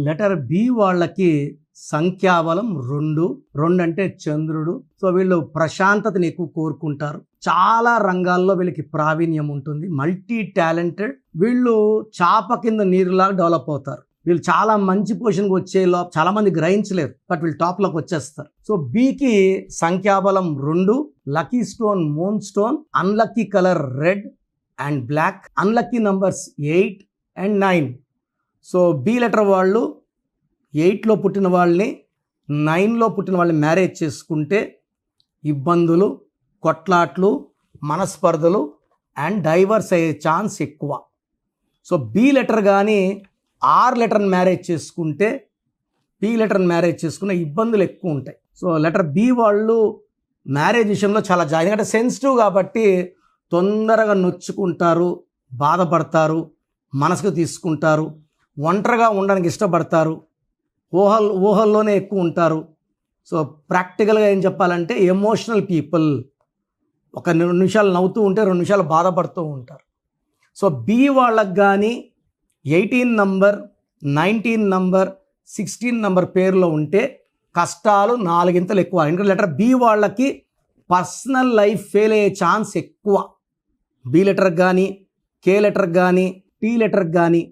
Letter B వాళ్ళకి సంఖ్యాబలం 2. 2 అంటే చంద్రుడు. సో వీళ్ళు ప్రశాంతతని ఎక్కువ కోరుకుంటారు. చాలా రంగాల్లో వీళ్ళకి ప్రావీణ్యం ఉంటుంది. Multi talented. వీళ్ళు చాప కింద నీరులాగా డెవలప్ అవుతారు. వీళ్ళు చాలా మంచి పొజిషన్కి వచ్చేలో చాలా మంది గ్రహించలేరు, బట్ వీళ్ళు టాప్లోకి వచ్చేస్తారు. సో బికి సంఖ్యాబలం 2, lucky stone moon stone, unlucky colour red and black, unlucky numbers 8 and 9. So B letter వాళ్ళు 8లో పుట్టిన వాళ్ళని 9లో పుట్టిన వాళ్ళని మ్యారేజ్ చేసుకుంటే ఇబ్బందులు, కొట్లాట్లు, మనస్పర్ధలు అండ్ డైవర్స్ అయ్యే ఛాన్స్ ఎక్కువ. సో బి లెటర్ కానీ ఆర్ లెటర్ని మ్యారేజ్ చేసుకుంటే బి లెటర్ని మ్యారేజ్ చేసుకునే ఇబ్బందులు ఎక్కువ ఉంటాయి. సో లెటర్ బి వాళ్ళు మ్యారేజ్ విషయంలో చాలా ఎందుకంటే సెన్సిటివ్ కాబట్టి తొందరగా నొచ్చుకుంటారు, బాధపడతారు, మనసుకు తీసుకుంటారు, ఒంటరిగా ఉండడానికి ఇష్టపడతారు, ఊహల్లోనే ఎక్కువ ఉంటారు. సో ప్రాక్టికల్గా ఏం చెప్పాలంటే ఎమోషనల్ పీపుల్. ఒక 2 నిమిషాలు నవ్వుతూ ఉంటే 2 నిమిషాలు బాధపడుతూ ఉంటారు. సో బి వాళ్ళకి కానీ 18 నంబర్, 19 నంబర్, 16 నంబర్ పేరులో ఉంటే కష్టాలు 4 ఎక్కువ. ఎందుకంటే లెటర్ బి వాళ్ళకి పర్సనల్ లైఫ్ ఫెయిల్ అయ్యే ఛాన్స్ ఎక్కువ. బి లెటర్ కానీ, కే లెటర్ కానీ, టీ లెటర్ కానీ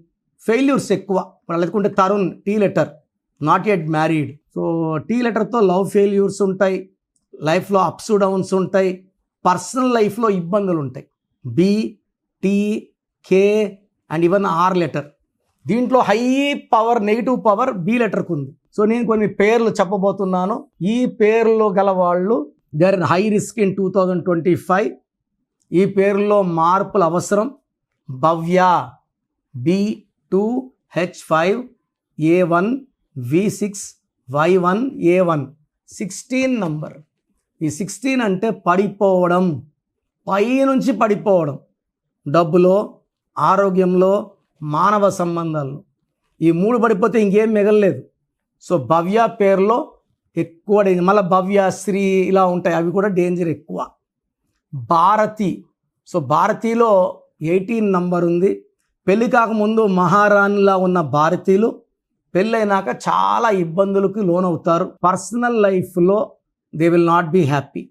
ఫెయిల్యూర్స్ ఎక్కువ. వాళ్ళకుంటే Tarun T letter not yet married. So T లెటర్తో లవ్ ఫెయిల్యూర్స్ ఉంటాయి, లైఫ్లో అప్స్ డౌన్స్ ఉంటాయి, పర్సనల్ లైఫ్లో ఇబ్బందులు ఉంటాయి. B, T, K and even R letter. దీంట్లో high power, negative power B లెటర్కి ఉంది. సో నేను కొన్ని పేర్లు చెప్పబోతున్నాను. ఈ పేర్లో గల వాళ్ళు దేర్ హై రిస్క్ ఇన్ 2025. ఈ పేర్లో మార్పులు అవసరం. భవ్య B2H5A1 V6Y1 A1 16 నంబర్. ఈ 16 అంటే పడిపోవడం, పైనుంచి పడిపోవడం, డబ్బులో, ఆరోగ్యంలో, మానవ సంబంధాల్లో. ఈ 3 పడిపోతే ఇంకేం మిగలలేదు. సో భవ్య పేరులో ఎక్కువ డేంజర్. మళ్ళీ భవ్య, శ్రీ ఇలా ఉంటాయి, అవి కూడా డేంజర్ ఎక్కువ. భారతి. సో భారతిలో 18 నంబర్ ఉంది. పెళ్ళి కాకముందు మహారాణిలా ఉన్న భారతీయులు పెళ్ళైనాక చాలా ఇబ్బందులకు లోనవుతారు. పర్సనల్ లైఫ్లో they will not be happy.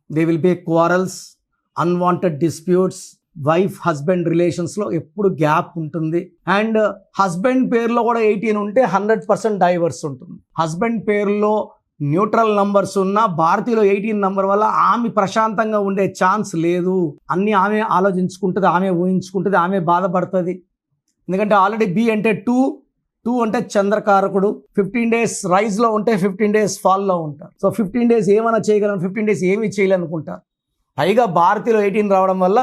They will be quarrels, unwanted disputes, wife husband రిలేషన్స్లో ఎప్పుడు గ్యాప్ ఉంటుంది. అండ్ హస్బెండ్ పేరులో కూడా 18 ఉంటే 100% డైవర్స్ ఉంటుంది. హస్బెండ్ పేరులో న్యూట్రల్ నంబర్స్ ఉన్న భారతీయులో 18 నంబర్ వల్ల ఆమె ప్రశాంతంగా ఉండే ఛాన్స్ లేదు. అన్నీ ఆమె ఆలోచించుకుంటుంది, ఆమె ఊహించుకుంటుంది, ఆమె బాధపడుతుంది. ఎందుకంటే ఆల్రెడీ బి అంటే 2 అంటే చంద్రకారకుడు. 15 డేస్ రైజ్లో ఉంటే 15 డేస్ ఫాల్లో ఉంటారు. సో 15 డేస్ ఏమైనా చేయగలను, 15 డేస్ ఏమీ చేయలేనుకుంటారు. పైగా భారతీయులో 18 రావడం వల్ల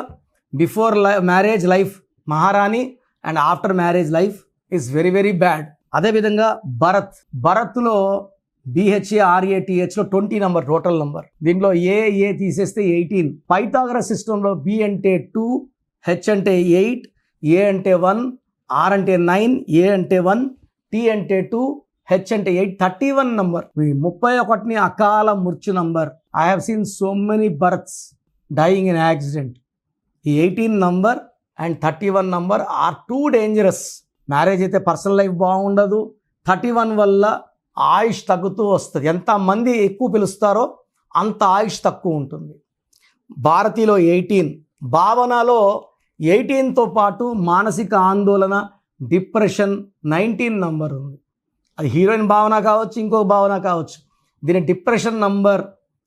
బిఫోర్ మ్యారేజ్ లైఫ్ మహారాణి and after marriage life is very very bad. అదేవిధంగా భరత్లో BHARATHలో 20 నంబర్ టోటల్ నంబర్. దీంట్లో ఏ తీసేస్తే 18. పైథాగరస్ సిస్టంలో బి అంటే 2, హెచ్ అంటే 8, ఏ అంటే 1, ఆర్ అంటే 9, ఏ అంటే 1, టీ అంటే 2, హెచ్ అంటే 8. 31 నంబర్. 31ని అకాల మృత్యు number. I have seen so many births dying in accident. ఈ 18 number and 31 number are too dangerous. Marriage అయితే పర్సనల్ లైఫ్ బాగుండదు. 31 వల్ల ఆయుష్ తగ్గుతూ వస్తుంది. ఎంతమంది ఎక్కువ పిలుస్తారో అంత ఆయుష్ తక్కువ ఉంటుంది. భారతీలో 18. భావనలో 18తో పాటు మానసిక ఆందోళన, డిప్రెషన్ 19 నంబర్ ఉంది. అది హీరోయిన్ భావన కావచ్చు, ఇంకొక భావన కావచ్చు. దీని డిప్రెషన్ నంబర్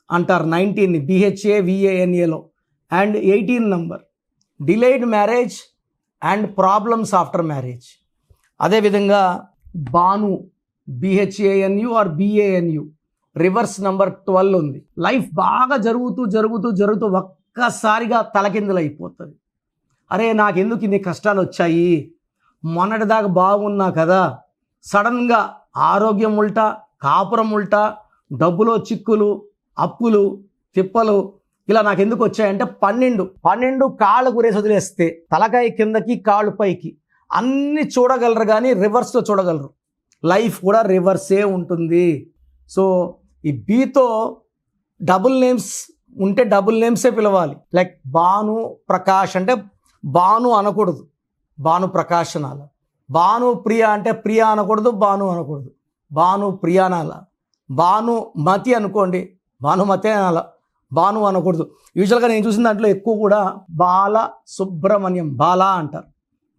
అంటారు 19ని BHAVANAలో. And 18 number delayed marriage and problems after marriage. అదేవిధంగా Bhanu BHANU or BANU reverse number 12 ఉంది. లైఫ్ బాగా జరుగుతూ ఒక్కసారిగా తలకిందులు అయిపోతుంది. అరే నాకెందుకు ఇన్ని కష్టాలు వచ్చాయి, మొన్నటిదాకా బాగున్నా కదా, సడన్గా ఆరోగ్యం ఉల్టా, కాపురం ఉల్టా, డబ్బులో చిక్కులు, అప్పులు, తిప్పలు, ఇలా నాకెందుకు వచ్చాయంటే 12 కాళ్ళు గురేసి వదిలేస్తే తలకాయ కిందకి కాళ్ళు పైకి అన్నీ చూడగలరు, కానీ రివర్స్లో చూడగలరు. లైఫ్ కూడా రివర్సే ఉంటుంది. సో ఈ బీతో డబుల్ నేమ్స్ ఉంటే డబుల్ నేమ్సే పిలవాలి. లైక్ భాను ప్రకాష్ అంటే భాను అనకూడదు, భాను ప్రకాష్ అనాలి. భాను ప్రియ అంటే ప్రియ అనకూడదు, భాను అనకూడదు, భాను ప్రియ అనాల. భానుమతి అనుకోండి, భానుమతి అనాల, భాను అనకూడదు. యూజువల్గా నేను చూసిన దాంట్లో ఎక్కువ కూడా బాల సుబ్రహ్మణ్యం, బాలా అంటారు.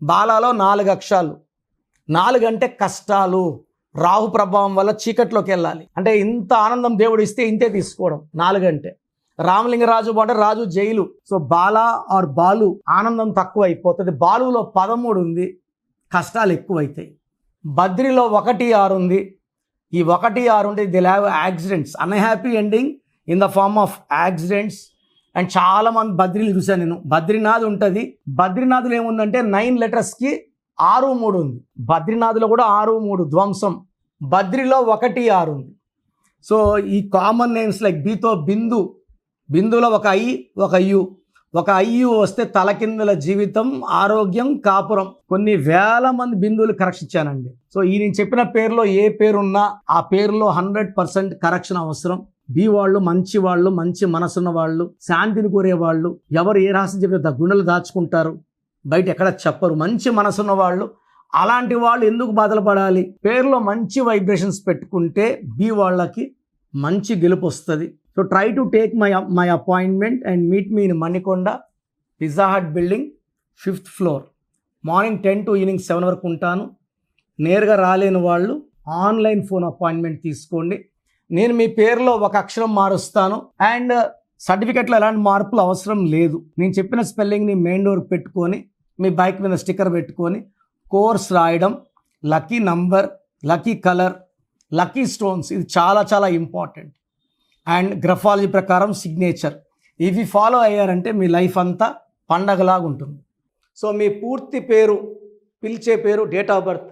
బాలాలో 4 అక్షరాలు. 4 అంటే కష్టాలు, రాహు ప్రభావం వల్ల చీకట్లోకి వెళ్ళాలి. అంటే ఇంత ఆనందం దేవుడు ఇస్తే ఇంతే తీసుకోవడం 4 అంటే. రామలింగరాజు అంటే Raju jail. So Bala or Balu ఆనందం తక్కువ అయిపోతుంది. బాలులో 13 ఉంది, కష్టాలు ఎక్కువైతాయి. బద్రిలో 1, 6 ఉంది. ఈ 1, 6 ఉంటే they'll have accidents, unhappy ending in the form of accidents. And చాలామంది బద్రీలు చూశాను నేను. బద్రీనాథ్ ఉంటుంది. బద్రీనాథ్లో ఏముందంటే 9 లెటర్స్కి 6, 3 ఉంది. బద్రీనాథ్లో కూడా 6, 3 ధ్వంసం. బద్రిలో 1, 6 ఉంది. సో ఈ కామన్ నేమ్స్ లైక్ బీతో బిందు, బిందులో ఒక ఐ, ఒక యు. ఒక అయ్యు వస్తే తలకిందుల జీవితం, ఆరోగ్యం, కాపురం. కొన్ని వేల మంది బిందువులు కరెక్షన్ ఇచ్చానండి. సో ఈ నేను చెప్పిన పేరులో ఏ పేరున్నా ఆ పేరులో 100% కరెక్షన్ అవసరం. బి వాళ్ళు మంచి వాళ్ళు, మంచి మనసున్న వాళ్ళు, శాంతిని కోరే వాళ్ళు. ఎవరు ఏ రహస్యం చెప్పిన గుండెలు దాచుకుంటారు, బయట ఎక్కడ చెప్పరు. మంచి మనసున్న వాళ్ళు, అలాంటి వాళ్ళు ఎందుకు బాధలు పడాలి? పేరులో మంచి వైబ్రేషన్స్ పెట్టుకుంటే బి వాళ్ళకి మంచి గెలుపు వస్తుంది. So try to take my appointment and meet me in Manikonda, pizza hut building, 5th floor. Morning 10 to evening 7 వరకు ఉంటాను. నేరుగా రాలేని వాళ్ళు ఆన్లైన్ ఫోన్ అపాయింట్మెంట్ తీసుకోండి. నేను మీ పేరులో ఒక అక్షరం మారుస్తాను. అండ్ సర్టిఫికెట్లో ఎలాంటి మార్పులు అవసరం లేదు. నేను చెప్పిన స్పెల్లింగ్ని మెయిన్ డోర్ పెట్టుకొని, మీ బైక్ మీద స్టిక్కర్ పెట్టుకొని, కోర్స్ రాయడం, lucky number, lucky colour, lucky stones, ఇది చాలా చాలా ఇంపార్టెంట్. అండ్ గ్రఫాలజీ ప్రకారం సిగ్నేచర్, ఇవి ఫాలో అయ్యారంటే మీ లైఫ్ అంతా పండగలాగా ఉంటుంది. సో మీ పూర్తి పేరు, పిలిచే పేరు, డేట్ ఆఫ్ బర్త్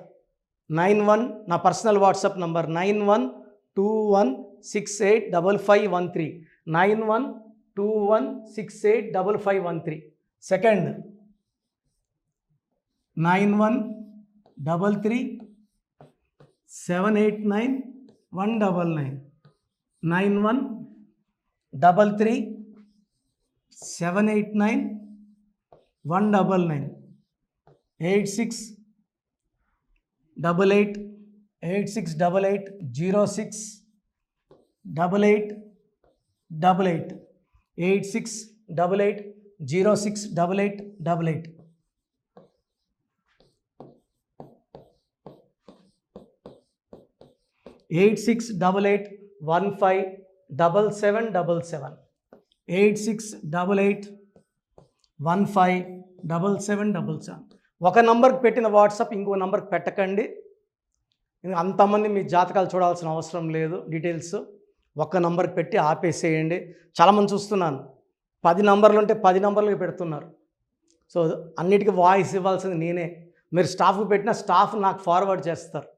91, నా personal WhatsApp number 9121685513, 9121685513. Second 9133789199, 9133789199, 868886880688, 8688068888. Eight 8688157777, 8688157777. ఒక నంబర్కి పెట్టిన వాట్సాప్ ఇంకో నంబర్కి పెట్టకండి. అంతమంది మీ జాతకాలు చూడాల్సిన అవసరం లేదు. డీటెయిల్స్ ఒక్క నంబర్కి పెట్టి ఆపేసేయండి. చాలామంది చూస్తున్నాను 10 నంబర్లు ఉంటే 10 నంబర్లకి పెడుతున్నారు. సో అన్నిటికీ వాయిస్ ఇవ్వాల్సింది నేనే. మీరు స్టాఫ్కి పెట్టిన స్టాఫ్ నాకు ఫార్వర్డ్ చేస్తారు,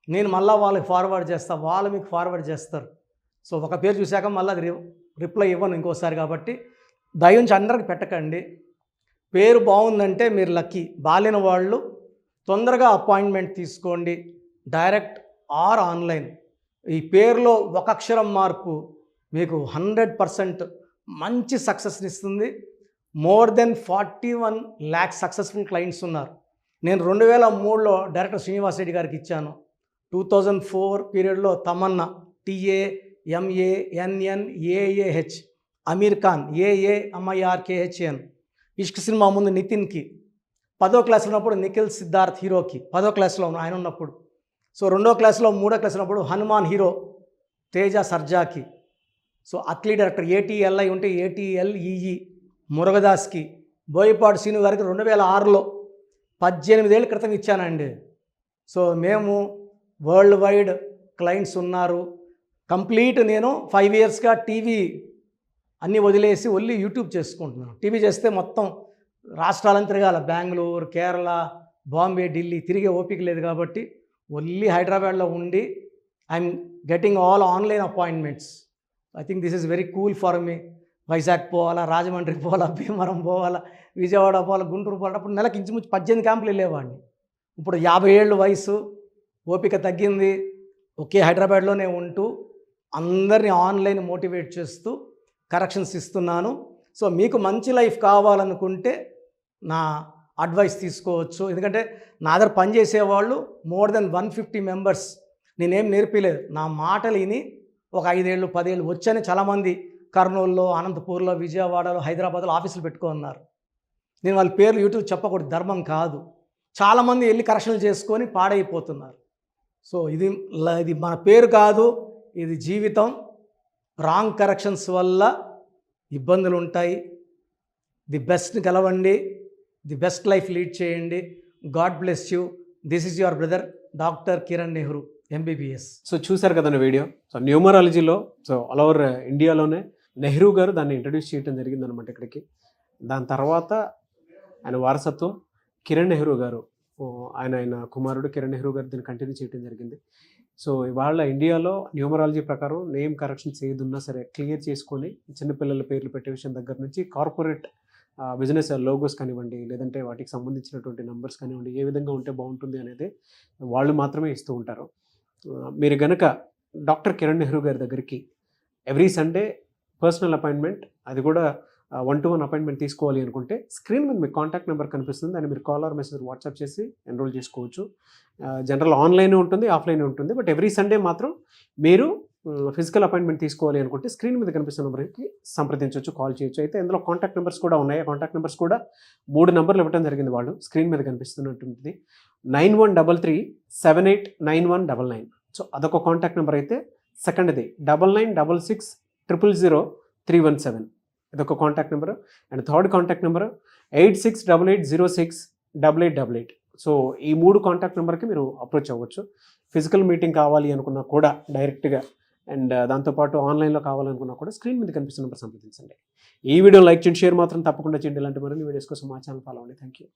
నేను మళ్ళీ వాళ్ళకి ఫార్వర్డ్ చేస్తాను, వాళ్ళు మీకు ఫార్వర్డ్ చేస్తారు. సో ఒక పేరు చూశాక మళ్ళీ అది రిప్లై ఇవ్వను ఇంకోసారి. కాబట్టి దయించి అందరికి పెట్టకండి. పేరు బాగుందంటే మీరు లక్కీ. బాలేని వాళ్ళు తొందరగా అపాయింట్మెంట్ తీసుకోండి, డైరెక్ట్ ఆర్ ఆన్లైన్. ఈ పేరులో ఒక అక్షరం మార్పు మీకు 100% మంచి సక్సెస్ని ఇస్తుంది. More than 41 lakhs successful clients ఉన్నారు. నేను 2003లో డైరెక్టర్ శ్రీనివాస్ రెడ్డి గారికి ఇచ్చాను. 2004 పీరియడ్లో తమన్నా, TAMANNAAH, అమీర్ ఖాన్, AAMIRKHAN, ఇష్క్ సినిమా ముందు నితిన్కి, 10వ క్లాస్ ఉన్నప్పుడు నిఖిల్ సిద్ధార్థ్ హీరోకి, 10వ క్లాస్లో ఆయన ఉన్నప్పుడు. సో 2వ క్లాస్లో 3వ క్లాస్ ఉన్నప్పుడు హనుమాన్ హీరో తేజ సర్జాకి. సో అథ్లీ డైరెక్టర్ ATLI ఉంటే ATLEE మురుగదాస్కి, బోయపాటి శ్రీను గారికి 2006లో 18 ఏళ్ళ క్రితం ఇచ్చానండి. సో మేము వరల్డ్ వైడ్ క్లయింట్స్ ఉన్నారు. కంప్లీట్ నేను 5 yearsగా టీవీ అన్నీ వదిలేసి ఓన్లీ యూట్యూబ్ చేసుకుంటున్నాను. టీవీ చేస్తే మొత్తం రాష్ట్రాలను తిరగాల, బెంగళూరు, కేరళ, బాంబే, ఢిల్లీ తిరిగే ఓపిక లేదు. కాబట్టి ఓన్లీ హైదరాబాద్లో ఉండి I'm getting all online appointments. I think this is very cool for me. Vizag పోవాలా, రాజమండ్రి పోవాలా, భీమవరం పోవాలా, విజయవాడ పోవాలా, గుంటూరు పోవాలా. అప్పుడు నెలకి ఇంచుమించు 18 క్యాంపులు వెళ్ళేవాడిని. ఇప్పుడు 50 ఏళ్ళు వయసు, ఓపిక తగ్గింది. ఒకే హైదరాబాద్లోనే ఉంటూ అందరినీ ఆన్లైన్ మోటివేట్ చేస్తూ కరెక్షన్స్ ఇస్తున్నాను. సో మీకు మంచి లైఫ్ కావాలనుకుంటే నా అడ్వైస్ తీసుకోవచ్చు. ఎందుకంటే నా దగ్గర పనిచేసేవాళ్ళు మోర్ దెన్ 150 మెంబర్స్. నేనేం నేర్పిలేదు, నా మాటలు విని ఒక 5 ఏళ్ళు 10 ఏళ్ళు వచ్చని చాలామంది కర్నూలులో, అనంతపూర్లో, విజయవాడలో, హైదరాబాద్లో ఆఫీసులు పెట్టుకున్నారు. నేను వాళ్ళ పేర్లు యూట్యూబ్ చెప్పకూడదు, ధర్మం కాదు. చాలామంది వెళ్ళి కరెక్షన్లు చేసుకొని పాడైపోతున్నారు. సో ఇది మన పేరు కాదు, ఇది జీవితం. రాంగ్ కరెక్షన్స్ వల్ల ఇబ్బందులు ఉంటాయి. ది బెస్ట్ గెలవండి, ది బెస్ట్ లైఫ్ లీడ్ చేయండి. God bless you. This is your brother doctor Kiran Nehru MBBS. So చూశారు కదా వీడియో. సో న్యూమరాలజీలో ఆల్ ఓవర్ ఇండియాలోనే నెహ్రూ గారు దాన్ని ఇంట్రడ్యూస్ చేయడం జరిగిందనమాట ఇక్కడికి. దాని తర్వాత ఆయన వారసత్వం కిరణ్ నెహ్రూ గారు, ఆయన కుమారుడు కిరణ్ నెహ్రూ గారు దీన్ని కంటిన్యూ చేయడం జరిగింది. సో ఇవాళ ఇండియాలో న్యూమరాలజీ ప్రకారం నేమ్ కరెక్షన్స్ ఏదున్నా సరే క్లియర్ చేసుకొని చిన్నపిల్లల పేర్లు పెట్టే విషయం దగ్గర నుంచి కార్పొరేట్ బిజినెస్ లోగోస్ కానివ్వండి, లేదంటే వాటికి సంబంధించినటువంటి నంబర్స్ కానివ్వండి, ఏ విధంగా ఉంటే బాగుంటుంది అనేది వాళ్ళు మాత్రమే ఇస్తూ ఉంటారు. మీరు గనక డాక్టర్ కిరణ్ నెహ్రూ గారి దగ్గరికి ఎవ్రీ సండే పర్సనల్ అపాయింట్మెంట్, అది కూడా 1-to-1 అపాయింట్మెంట్ తీసుకోవాలి అనుకుంటే స్క్రీన్ మీద మీకు కాంటాక్ట్ నెంబర్ కనిపిస్తుంది, దాన్ని మీరు కాల్ ఆర్ మెసేజ్ వాట్సాప్ చేసి ఎన్రోల్ చేసుకోవచ్చు. జనరల్ ఆన్లైన్ ఉంటుంది, ఆఫ్లైన్ ఉంటుంది. బట్ ఎవ్రీ సండే మాత్రం మీరు ఫిజికల్ అపాయింట్మెంట్ తీసుకోవాలి అనుకుంటే స్క్రీన్ మీద కనిపిస్తున్న నెంబర్కి సంప్రదించవచ్చు, కాల్ చేయొచ్చు. అయితే ఇందులో కాంటాక్ట్ నెంబర్స్ కూడా ఉన్నాయి. కాంటాక్ట్ నెంబర్స్ కూడా 3 నెంబర్లు ఇవ్వడం జరిగింది. వాళ్ళు స్క్రీన్ మీద కనిపిస్తున్నట్టుంది 9133789199. సో అదొక కాంటాక్ట్ నెంబర్. అయితే సెకండ్ది 9966000317, ఇదొక contact number. And third contact number 8688068888. So ఈ 3 కాంటాక్ట్ నెంబర్కి మీరు అప్రోచ్ అవ్వచ్చు. ఫిజికల్ మీటింగ్ కావాలి అనుకున్నా కూడా డైరెక్ట్గా, అండ్ దాంతోపాటు ఆన్లైన్లో కావాలనుకున్నా కూడా స్క్రీన్ మీద కనిపిస్తున్న నెంబర్ సంప్రదించండి. ఈ వీడియో లైక్ చేయండి, షేర్ మాత్రం తప్పకుండా చేయండి. ఇలాంటి మరిన్ని వీడియోస్ కోసం మా ఛానల్ ఫాలో అవ్వండి. Thank you.